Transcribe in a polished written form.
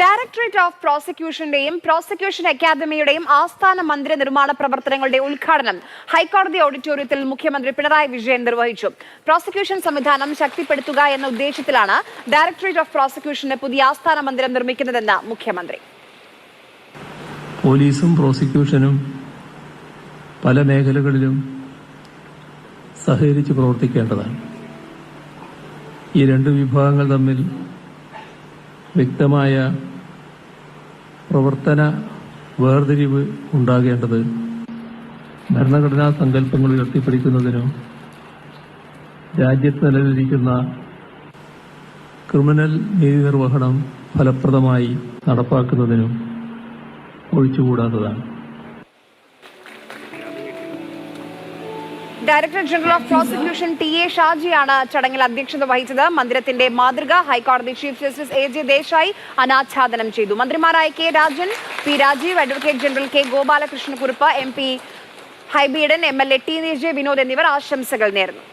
Directorate of പ്രോസിക്യൂഷന്റെയും prosecution അക്കാദമിയുടെയും ആസ്ഥാന മന്ദിര നിർമ്മാണ പ്രവർത്തനങ്ങളുടെ ഉദ്ഘാടനം ഹൈക്കോടതി ഓഡിറ്റോറിയത്തിൽ മുഖ്യമന്ത്രി പിണറായി വിജയൻ നിർവഹിച്ചു. പ്രോസിക്യൂഷൻ സംവിധാനം ശക്തിപ്പെടുത്തുക എന്ന ഉദ്ദേശത്തിലാണ് ഡയറക്ടറേറ്റ് ഓഫ് പ്രോസിക്യൂഷന്റെ പുതിയ ആസ്ഥാന മന്ദിരം നിർമ്മിക്കുന്നതെന്ന് മുഖ്യമന്ത്രി. പോലീസും പ്രോസിക്യൂഷനും പല മേഖലകളിലും സഹകരിച്ച് പ്രവർത്തിക്കേണ്ടതാണ്. ഈ രണ്ട് വിഭാഗങ്ങൾ തമ്മിൽ വ്യക്തമായ പ്രവർത്തന വേർതിരിവ് ഉണ്ടാകേണ്ടത് ഭരണഘടനാ സങ്കല്പങ്ങൾ ഉയർത്തിപ്പിടിക്കുന്നതിനും രാജ്യത്ത് നിലനിൽക്കുന്ന ക്രിമിനൽ നീതി നിർവഹണം ഫലപ്രദമായി നടപ്പാക്കുന്നതിനും ഒഴിച്ചുകൂടാത്തതാണ്. Director general of prosecution T A. ഷാജിയാണ് ചടങ്ങിൽ അധ്യക്ഷത വഹിച്ചത്. മന്ദിരത്തിന്റെ മാതൃക ഹൈക്കോടതി ചീഫ് ജസ്റ്റിസ് എ.ജെ. ദേശായി അനാച്ഛാദനം ചെയ്തു. മന്ത്രിമാരായ K. Rajan, P. Rajeev, advocate general K. ഗോപാലകൃഷ്ണകുറുപ്പ്, MP. Hibi Eden, MLA. T. J. Vinod എന്നിവർ ആശംസകൾ നേർന്നു.